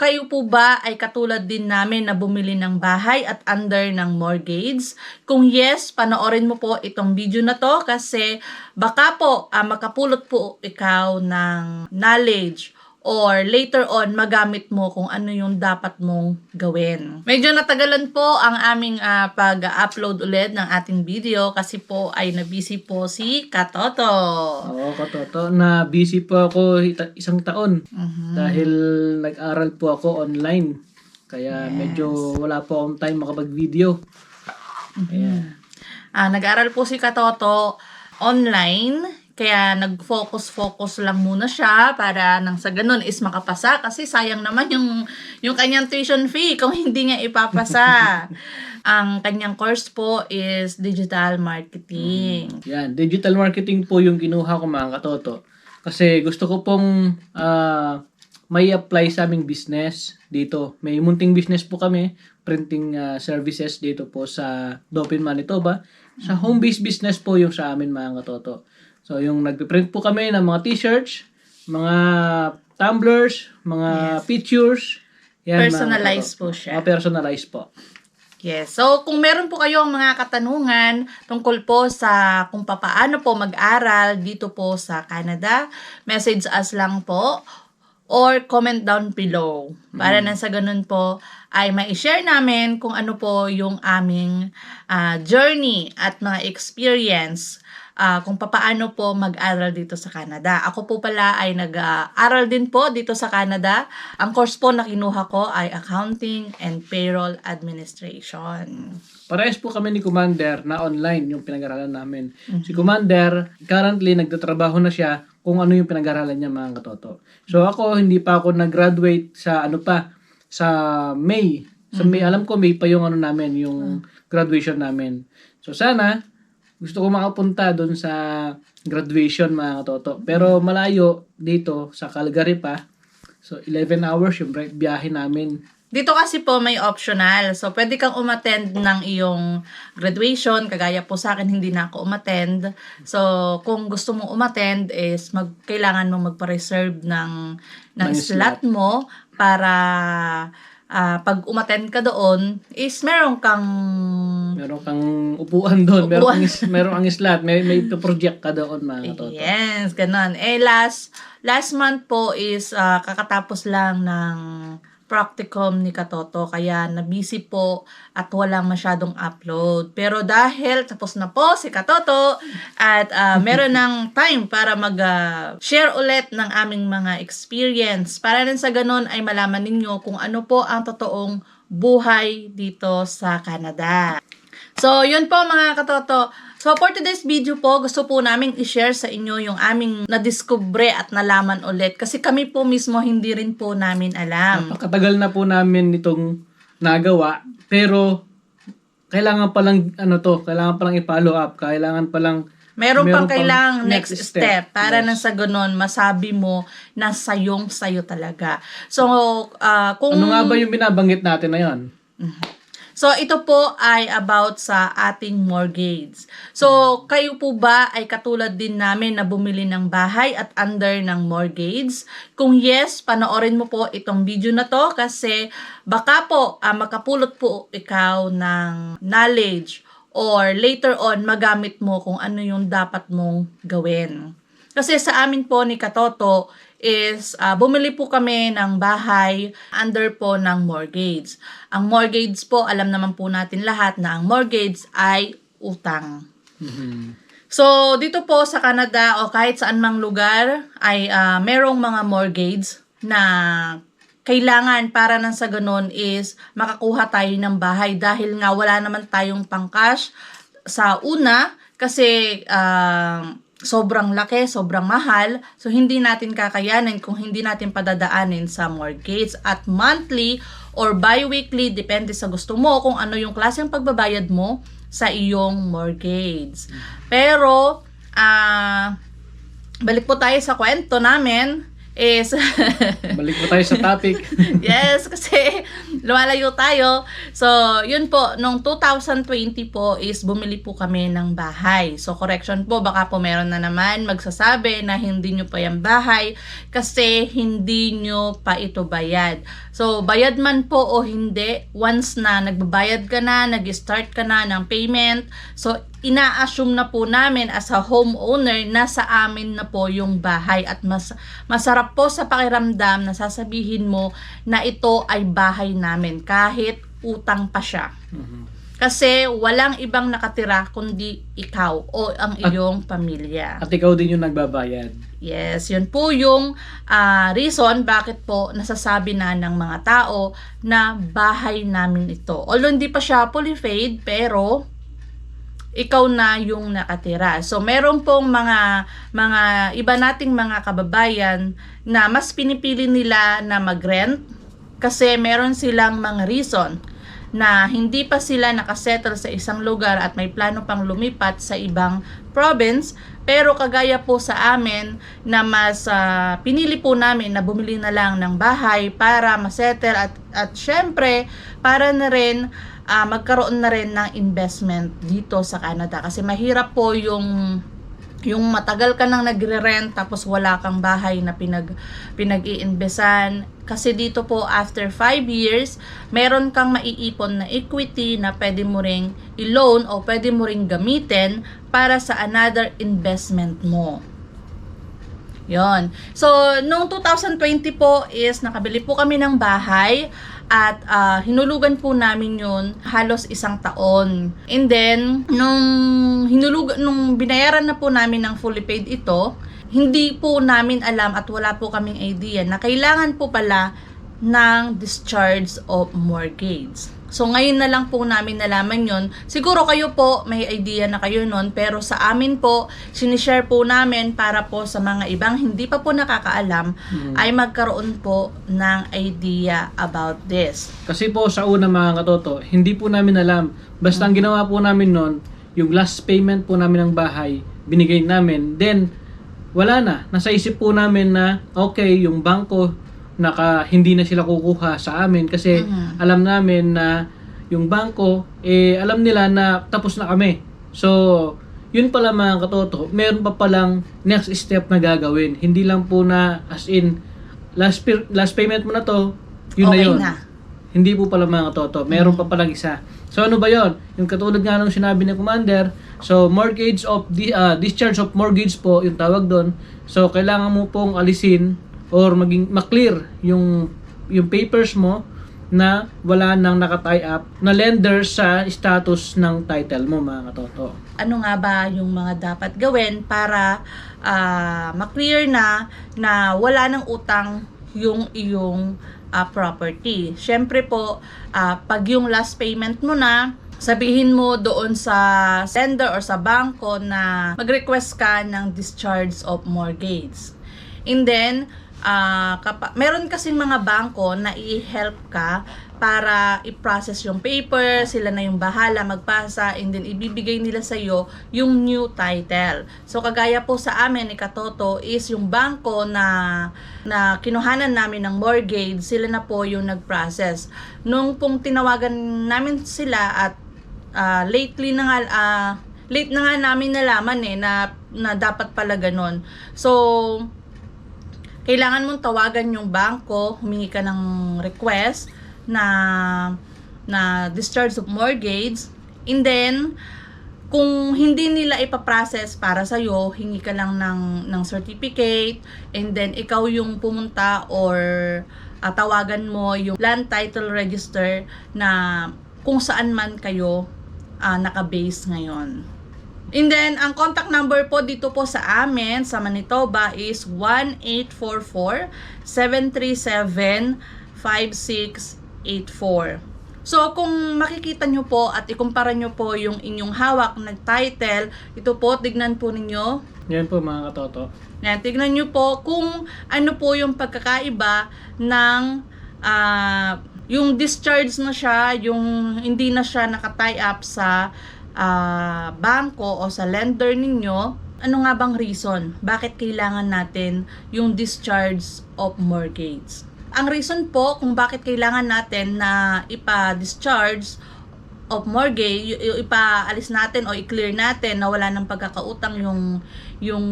kayo po ba ay katulad din namin na bumili ng bahay at under ng mortgage? Kung yes, panoorin mo po itong video na to kasi baka po makapulot po ikaw ng knowledge or later on magamit mo kung ano yung dapat mong gawin. Medyo natagalan po ang aming pag-upload ulit ng ating video kasi po ay na-busy po si Katoto. Oo, Katoto. Na-busy po ako isang taon dahil nag-aral po ako online. Kaya medyo wala po akong time makapag-video. Ayan. Nag-aral po si Katoto online. Kaya nag-focus lang muna siya para nang sa ganun is makapasa kasi sayang naman yung kanyang tuition fee kung hindi niya ipapasa. Ang kanyang course po is digital marketing. Yan, digital marketing po yung kinuha ko mga Katoto. Kasi gusto ko pong may apply sa aming business dito. May munting business po kami, printing services dito po sa Dauphin, Manitoba. Sa home-based business po yung sa amin mga Katoto. So, yung nagpiprint po kami ng mga t-shirts, mga tumblers, mga pictures. Yan, Personalized po siya. Personalized po. Yes. So, kung meron po kayong mga katanungan tungkol po sa kung paano po mag-aral dito po sa Canada, message us lang po or comment down below. Para na sa ganun po ay ma-share namin kung ano po yung aming journey at mga experience kung paano po mag-aral dito sa Canada. Ako po pala ay nag-aral din po dito sa Canada. Ang course po na kinuha ko ay Accounting and Payroll Administration. Parehas po kami ni Commander na online yung pinag-aralan namin. Si Commander, currently nagtatrabaho na siya kung ano yung pinag-aralan niya mga Katoto. So ako, hindi pa ako nag-graduate sa sa May. Sa May, alam ko May pa yung namin, yung graduation namin. So sana, gusto ko makapunta doon sa graduation mga Katoto. Pero malayo dito sa Calgary pa. So 11 hours yung biyahe namin. Dito kasi po may optional. So pwede kang umattend ng iyong graduation. Kagaya po sa akin, hindi na ako umattend. So kung gusto mong umattend is kailangan mo magpa-reserve ng slot mo para pag umattend ka doon is meron kang upuan doon. Meron kang slot. May project ka doon mga Katoto. Yes, ganun. Last month po is kakatapos lang ng practicum ni Katoto. Kaya na-busy po at walang masyadong upload. Pero dahil tapos na po si Katoto at meron ng time para mag-share ulit ng aming mga experience. Para rin sa ganun ay malaman ninyo kung ano po ang totoong buhay dito sa Canada. So, yun po mga Katoto. So, for today's video po, gusto po naming i-share sa inyo yung aming nadiskubre at nalaman ulit. Kasi kami po mismo hindi rin po namin alam. Napakatagal na po namin itong nagawa. Pero, kailangan palang, kailangan palang i-follow up. Kailangan palang Meron pang kailangang next step para nang sa ganun, masabi mo na sayo talaga. So, kung... Ano nga ba yung binabanggit natin na yun? So, ito po ay about sa ating mortgage. So, kayo po ba ay katulad din namin na bumili ng bahay at under ng mortgage? Kung yes, panoorin mo po itong video na to kasi baka po makapulot po ikaw ng knowledge or later on magamit mo kung ano yung dapat mong gawin. Kasi sa amin po ni Katoto is bumili po kami ng bahay under po ng mortgage. Ang mortgage po, alam naman po natin lahat na ang mortgage ay utang. So, dito po sa Canada o kahit saan mang lugar ay merong mga mortgage na kailangan para nang sa ganun is makakuha tayo ng bahay dahil nga wala naman tayong pang-cash sa una kasi sobrang laki, sobrang mahal. So, hindi natin kakayanin kung hindi natin padadaanin sa mortgage. At monthly or bi-weekly, depende sa gusto mo kung ano yung klaseng pagbabayad mo sa iyong mortgage. Pero, balik po tayo sa kwento namin. is Balik po tayo sa topic. yes, kasi lumalayo tayo. So, yun po, nung 2020 po is bumili po kami ng bahay. So, correction po, baka po meron na naman magsasabi na hindi nyo pa yung bahay kasi hindi nyo pa ito bayad. So, bayad man po o hindi, once na nagbabayad ka na, nag-start ka na ng payment, so ina-assume na po namin as a homeowner na sa amin na po yung bahay at masarap po sa pakiramdam na sasabihin mo na ito ay bahay namin kahit utang pa siya. Kasi walang ibang nakatira kundi ikaw o ang iyong pamilya. At ikaw din yung nagbabayad. Yes, yun po yung reason bakit po nasasabi na ng mga tao na bahay namin ito. Although hindi pa siya fully paid, pero ikaw na yung nakatira. So, meron pong mga iba nating mga kababayan na mas pinipili nila na mag-rent kasi meron silang mga reason na hindi pa sila nakasettle sa isang lugar at may plano pang lumipat sa ibang province. Pero kagaya po sa amin na mas pinili po namin na bumili na lang ng bahay para masettle at syempre para na rin magkaroon na rin ng investment dito sa Canada. Kasi mahirap po yung matagal ka nang nagre-rent tapos wala kang bahay na pinag-iinbesan. Kasi dito po after 5 years, meron kang maiipon na equity na pwede mo ring i-loan o pwede mo ring gamitin para sa another investment mo. Yon. So, noong 2020 po is nakabili po kami ng bahay at hinulugan po namin yun halos 1 taon. And then, nung binayaran na po namin ng fully paid ito, hindi po namin alam at wala po kaming idea na kailangan po pala ng discharge of mortgage. So, ngayon na lang po namin nalaman yon. Siguro kayo po, may idea na kayo nun, pero sa amin po, sinishare po namin para po sa mga ibang hindi pa po nakakaalam, ay magkaroon po ng idea about this. Kasi po sa una mga katoto, hindi po namin alam. Basta ang ginawa po namin nun, yung last payment po namin ng bahay, binigay namin. Then, wala na. Nasa isip po namin na, okay, yung bangko, hindi na sila kukuha sa amin kasi alam namin na yung bangko alam nila na tapos na kami. So, yun pala mga katoto, meron pa palang next step na gagawin. Hindi lang po na as in last payment mo na to, yun Okay na yun. na. Hindi po pala mga katoto, meron pa palang isa. So ano ba yun? Yung katulad nga ng sinabi ni Commander, so mortgage of discharge of mortgage po yung tawag doon. So kailangan mo pong alisin or maging ma-clear yung papers mo na wala nang naka-tie up na lender sa status ng title mo mga katoto. Ano nga ba yung mga dapat gawin para ma-clear na wala nang utang yung iyong property. Syempre po, pag yung last payment mo na, sabihin mo doon sa sender or sa bangko na mag-request ka ng discharge of mortgage. And then, meron kasing mga bangko na i-help ka para i-process yung paper, sila na yung bahala magpasa, and then ibibigay nila sa iyo yung new title. So kagaya po sa amin ni Katoto is yung bangko na kinuhanan namin ng mortgage, sila na po yung nag-process. Nung pong tinawagan namin sila at late na nga namin nalaman na dapat pala ganon. So kailangan mong tawagan yung bangko, humingi ka ng request na discharge of mortgage, and then kung hindi nila ipaprocess para sa'yo, hingi ka lang ng certificate, and then ikaw yung pumunta or tawagan mo yung land title register na kung saan man kayo naka-base ngayon. And then, ang contact number po dito po sa amin, sa Manitoba, is 1-844-737-5684. So, kung makikita nyo po at ikumpara nyo po yung inyong hawak na title, ito po, tignan po ninyo. Yan po mga katoto. Yan, tignan nyo po kung ano po yung pagkakaiba ng yung discharge na siya, yung hindi na siya naka-tie up sa bangko o sa lender ninyo, ano nga bang reason? Bakit kailangan natin yung discharge of mortgage? Ang reason po kung bakit kailangan natin na ipa-discharge of mortgage, ipaalis natin o i-clear natin na wala ng pagkakautang yung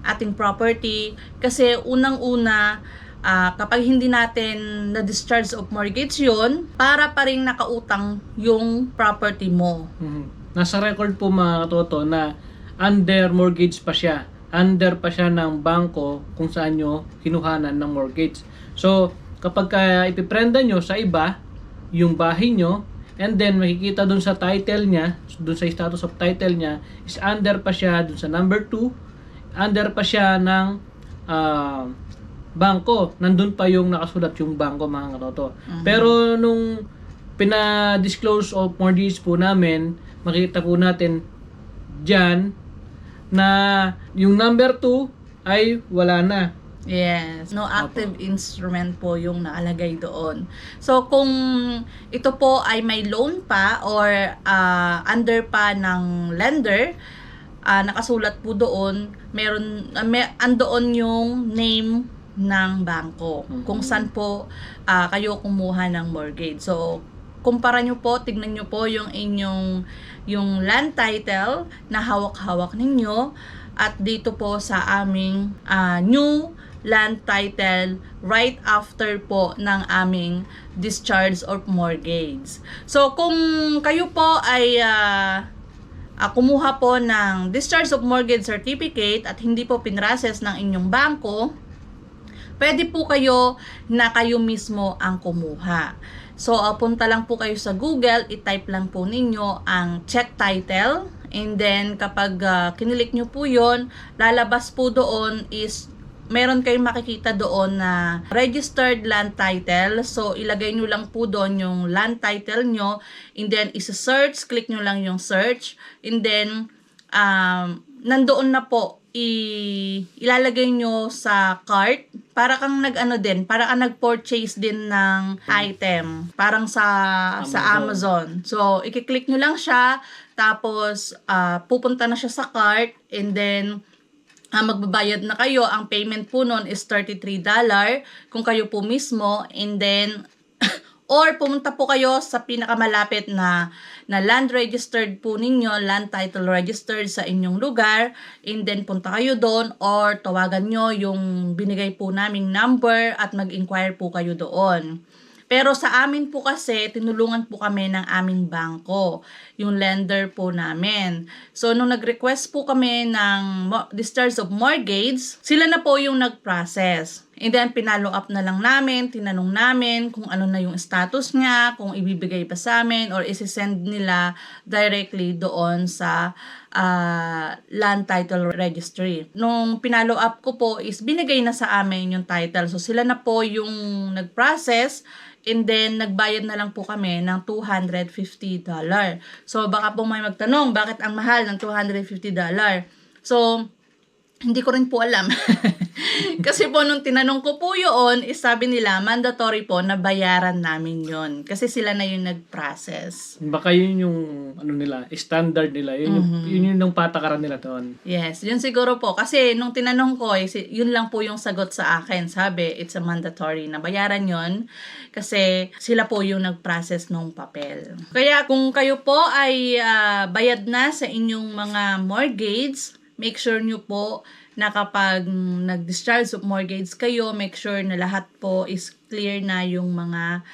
ating property, kasi unang-una, kapag hindi natin na-discharge of mortgage yun, para pa rin nakautang yung property mo. Nasa record po mga katoto na under mortgage pa siya. Under pa siya ng bangko kung saan nyo kinuhanan ng mortgage. So, kapag ipiprenda nyo sa iba, yung bahay nyo, and then makikita dun sa title niya, dun sa status of title niya, is under pa siya dun sa number 2, under pa siya ng bangko. Nandun pa yung nakasulat yung bangko mga katoto. Pero nung pina-disclose of mortgage po namin, makikita po natin dyan na yung number 2 ay wala na. Yes, no active instrument po yung nakalagay doon. So kung ito po ay may loan pa or under pa ng lender, nakasulat po doon, andoon yung name ng bangko kung saan po kayo kumuha ng mortgage. So kumpara nyo po, tignan nyo po yung yung land title na hawak-hawak ninyo at dito po sa aming new land title right after po ng aming discharge of mortgage. So kung kayo po ay kumuha po ng discharge of mortgage certificate at hindi po pinrases ng inyong bangko, pwede po kayo na kayo mismo ang kumuha. So, punta lang po kayo sa Google, i-type lang po ninyo ang check title, and then kapag kinilik nyo po yon, lalabas po doon is meron kayong makikita doon na registered land title. So, ilagay nyo lang po doon yung land title nyo, and then isa-search, click nyo lang yung search, and then nandoon na po ilalagay nyo sa cart, para kang para kang nag-purchase din ng item, parang sa Amazon. So, i-click nyo lang siya, tapos pupunta na siya sa cart, and then magbabayad na kayo. Ang payment po nun is $33 kung kayo po mismo, and then or pumunta po kayo sa pinakamalapit na land registered po ninyo, land title registered sa inyong lugar, and then punta kayo doon or tawagan nyo yung binigay po naming number at mag-inquire po kayo doon. Pero sa amin po kasi, tinulungan po kami ng aming bangko, yung lender po namin. So, nung nag-request po kami ng discharge of mortgage, sila na po yung nag-process. And then, pinalo up na lang namin, tinanong namin kung ano na yung status niya, kung ibibigay pa sa amin, or isi-send nila directly doon sa land title registry. Nung pinalo up ko po is binigay na sa amin yung title. So, sila na po yung nag-process, and then nagbayad na lang po kami ng $250. So, baka po may magtanong, bakit ang mahal ng $250? So, hindi ko rin po alam. Kasi po nung tinanong ko po yun, sabi nila mandatory po na bayaran namin yun. Kasi sila na yung nag-process. Baka yun yung nila, standard nila. Yun yung patakaran nila doon. Yes, yun siguro po. Kasi nung tinanong ko, yun lang po yung sagot sa akin. Sabi, it's a mandatory na bayaran yun. Kasi sila po yung nag-process ng papel. Kaya kung kayo po ay bayad na sa inyong mga mortgage, make sure nyo po na kapag nag-discharge of mortgage kayo, make sure na lahat po is clear na yung mga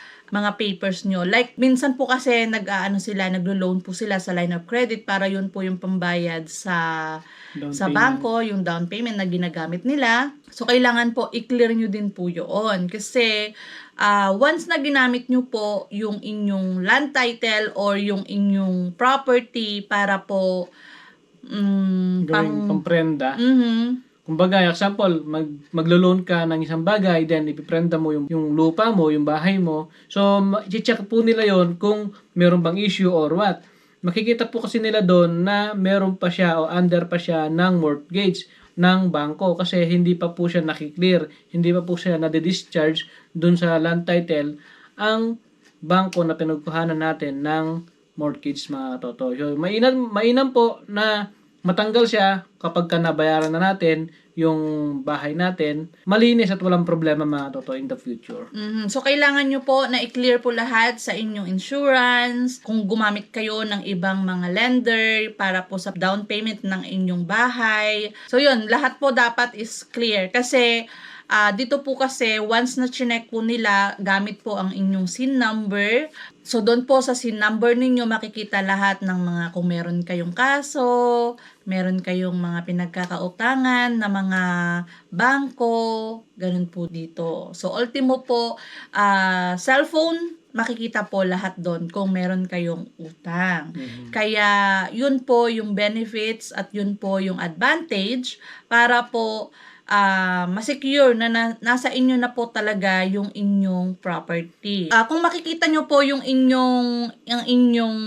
papers nyo. Like, minsan po kasi naglo-loan po sila sa line of credit para yun po yung pambayad sa bangko, yung down payment na ginagamit nila. So, kailangan po i-clear nyo din po yun. Kasi, once na ginamit nyo po yung inyong land title or yung inyong property para po gawing pamprenda. Kumbaga, example, maglo-loan ka ng isang bagay, then ipiprenda mo yung lupa mo, yung bahay mo. So, i-check po nila yon kung meron bang issue or what. Makikita po kasi nila doon na meron pa siya o under pa siya ng mortgage ng bangko kasi hindi pa po siya nakiklear, hindi pa po siya nade-discharge doon sa land title ang bangko na pinagkuhanan natin ng mortgage mga toto. So, mainam po na matanggal siya kapag ka nabayaran na natin yung bahay natin, malinis at walang problema mga toto in the future. So, kailangan nyo po na i-clear po lahat sa inyong insurance, kung gumamit kayo ng ibang mga lender para po sa down payment ng inyong bahay. So, yun, lahat po dapat is clear. Kasi, dito po kasi, once na chinek po nila, gamit po ang inyong SIN number. So, doon po sa SIN number ninyo, makikita lahat ng mga, kung meron kayong kaso, meron kayong mga pinagkakautangan na mga bangko, ganun po dito. So, ultimo po, cellphone, makikita po lahat doon kung meron kayong utang. Kaya, yun po yung benefits at yun po yung advantage para po masecure na, nasa inyo na po talaga yung inyong property. Kung makikita nyo po yung inyong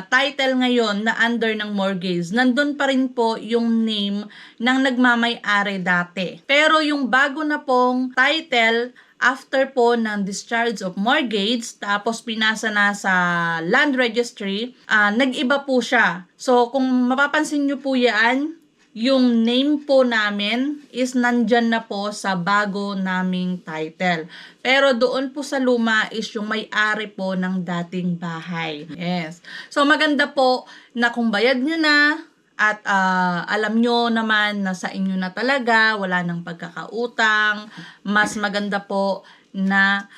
title ngayon na under ng mortgage, nandun pa rin po yung name ng nagmamay-ari dati. Pero yung bago na pong title, after po ng discharge of mortgage, tapos pinasa na sa land registry, nag-iba po siya. So, kung mapapansin nyo po yan, yung name po namin is nandyan na po sa bago naming title. Pero doon po sa luma is yung may-ari po ng dating bahay. Yes. So, maganda po na kung bayad nyo na at alam nyo naman na sa inyo na talaga, wala nang pagkakautang, mas maganda po na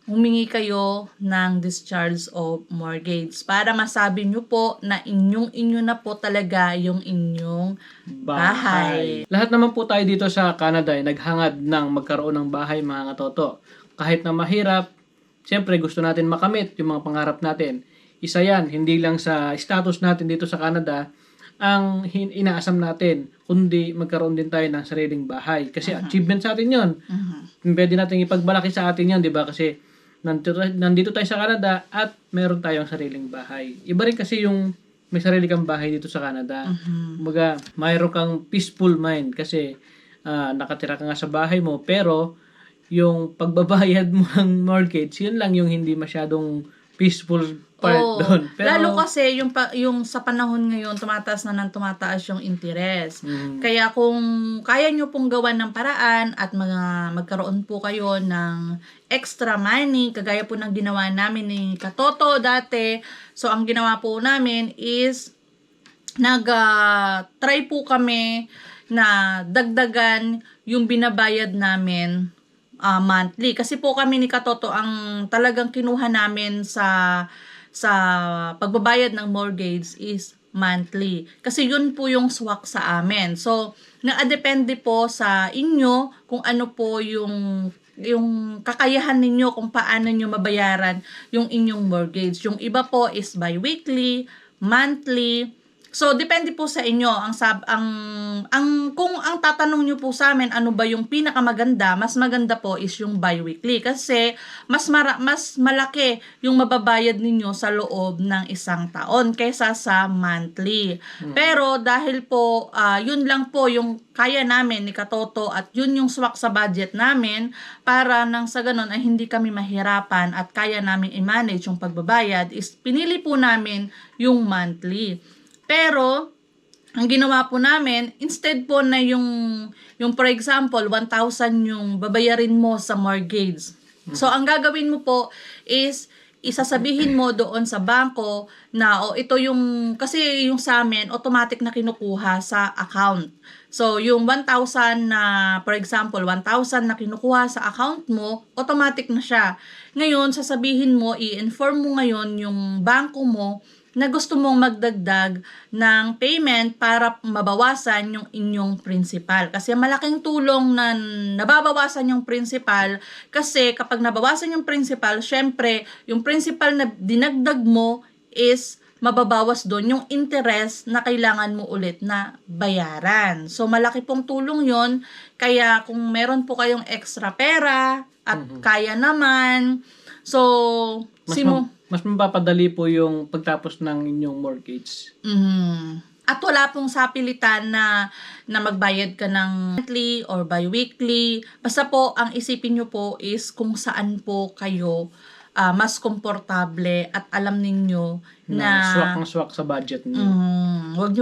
humingi kayo ng discharge of mortgage para masabi nyo po na inyo na po talaga yung inyong bahay. Lahat naman po tayo dito sa Canada ay naghangad ng magkaroon ng bahay mga katoto. Kahit na mahirap, siyempre gusto natin makamit yung mga pangarap natin. Isa yan, hindi lang sa status natin dito sa Canada ang inaasam natin, kundi magkaroon din tayo ng sariling bahay. Kasi achievement sa atin yun. Pwede natin ipagbalaki sa atin yun, di ba? Kasi nandito tayo sa Canada at meron tayong sariling bahay. Iba rin kasi yung may sarili kang bahay dito sa Canada. Kumbaga, mayroon kang peaceful mind kasi nakatira ka nga sa bahay mo pero yung pagbabayad mo ng mortgage, yun lang yung hindi masyadong peaceful part doon. Pero, lalo kasi yung sa panahon ngayon, tumataas yung interest. Kaya kung kaya nyo pong gawan ng paraan at magkaroon po kayo ng extra money, kagaya po ng ginawa namin ni Katoto dati. So, ang ginawa po namin is try po kami na dagdagan yung binabayad namin monthly. Kasi po kami ni Katoto ang talagang kinuha namin sa pagbabayad ng mortgage is monthly. Kasi yun po yung swak sa amin. So, nakadepende po sa inyo kung ano po yung kakayahan ninyo kung paano nyo mabayaran yung inyong mortgage. Yung iba po is bi-weekly, monthly. So, depende po sa inyo. Kung ang tatanong nyo po sa amin, ano ba yung pinakamaganda, mas maganda po is yung bi-weekly. Kasi, mas malaki yung mababayad ninyo sa loob ng isang taon kaysa sa monthly. Pero, dahil po, yun lang po yung kaya namin ni Katoto at yun yung swak sa budget namin para nang sa ganun ay hindi kami mahirapan at kaya namin i-manage yung pagbabayad is pinili po namin yung monthly. Pero, ang ginawa po namin, instead po na yung for example, 1,000 yung babayarin mo sa mortgage. So, ang gagawin mo po is, isasabihin mo doon sa bangko na, ito yung, kasi yung sa amin, automatic na kinukuha sa account. So, yung 1,000 na, for example, 1,000 na kinukuha sa account mo, automatic na siya. Ngayon, sasabihin mo, i-inform mo ngayon yung bangko mo na gusto mong magdagdag ng payment para mabawasan yung inyong principal. Kasi malaking tulong na nababawasan yung principal kasi kapag nabawasan yung principal, syempre, yung principal na dinagdag mo is mababawas doon yung interest na kailangan mo ulit na bayaran. So, malaki pong tulong yon. Kaya kung meron po kayong extra pera at kaya naman, so, mas mapapadali po yung pagtapos ng inyong mortgage. At wala pong sapilitan na magbayad ka ng monthly or bi-weekly. Basta po, ang isipin nyo po is kung saan po kayo mas komportable at alam ninyo na swak sa budget niyo. Wag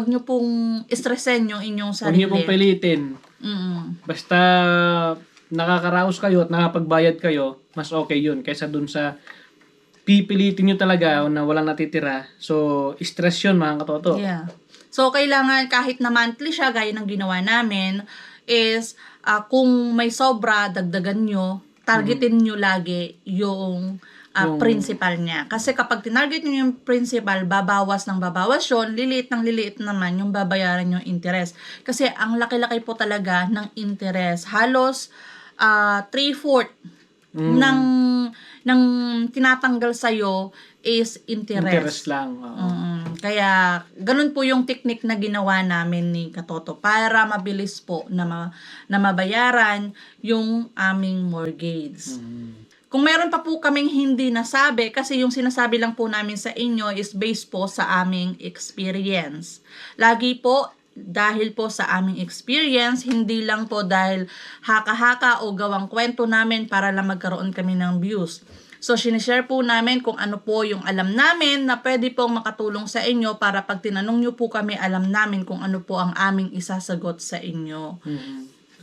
niyo pong stressin yung inyong Huwag niyo sarili. pong pilitin. Basta nakakaraos kayo at nakapagbayad kayo, mas okay yun kaysa dun sa pipilitin nyo talaga na walang natitira. So, stress yun mga katoto. Yeah. So, kailangan kahit na monthly siya, gaya ng ginawa namin, is kung may sobra, dagdagan nyo, targetin nyo lagi yung principal niya. Kasi kapag tinarget nyo yung principal, babawas ng babawas yun, liliit ng liliit naman yung babayaran yung interest. Kasi ang laki-laki po talaga ng interest. Halos 3/4 ng tinatanggal sa'yo is Interest lang. Oo. Kaya, ganun po yung technique na ginawa namin ni Katoto para mabilis po na mabayaran yung aming mortgage. Kung meron pa po kaming hindi nasabi, kasi yung sinasabi lang po namin sa inyo is based po sa aming experience. Lagi po, dahil po sa aming experience, hindi lang po dahil haka-haka o gawang kwento namin para lang magkaroon kami ng views. So, sinishare po namin kung ano po yung alam namin na pwede pong makatulong sa inyo para pag tinanong nyo po kami, alam namin kung ano po ang aming isasagot sa inyo.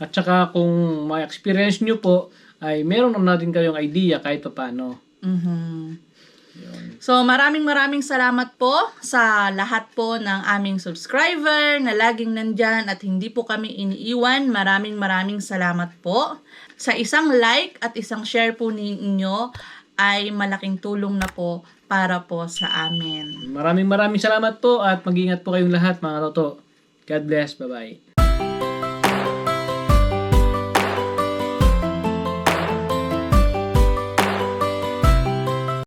At saka kung may experience nyo po, ay meron natin kayong idea kahit pa paano. So, maraming salamat po sa lahat po ng aming subscriber na laging nandyan at hindi po kami iniiwan. Maraming salamat po. Sa isang like at isang share po ninyo ay malaking tulong na po para po sa amin. Maraming salamat po at mag-ingat po kayong lahat mga toto. God bless. Bye-bye.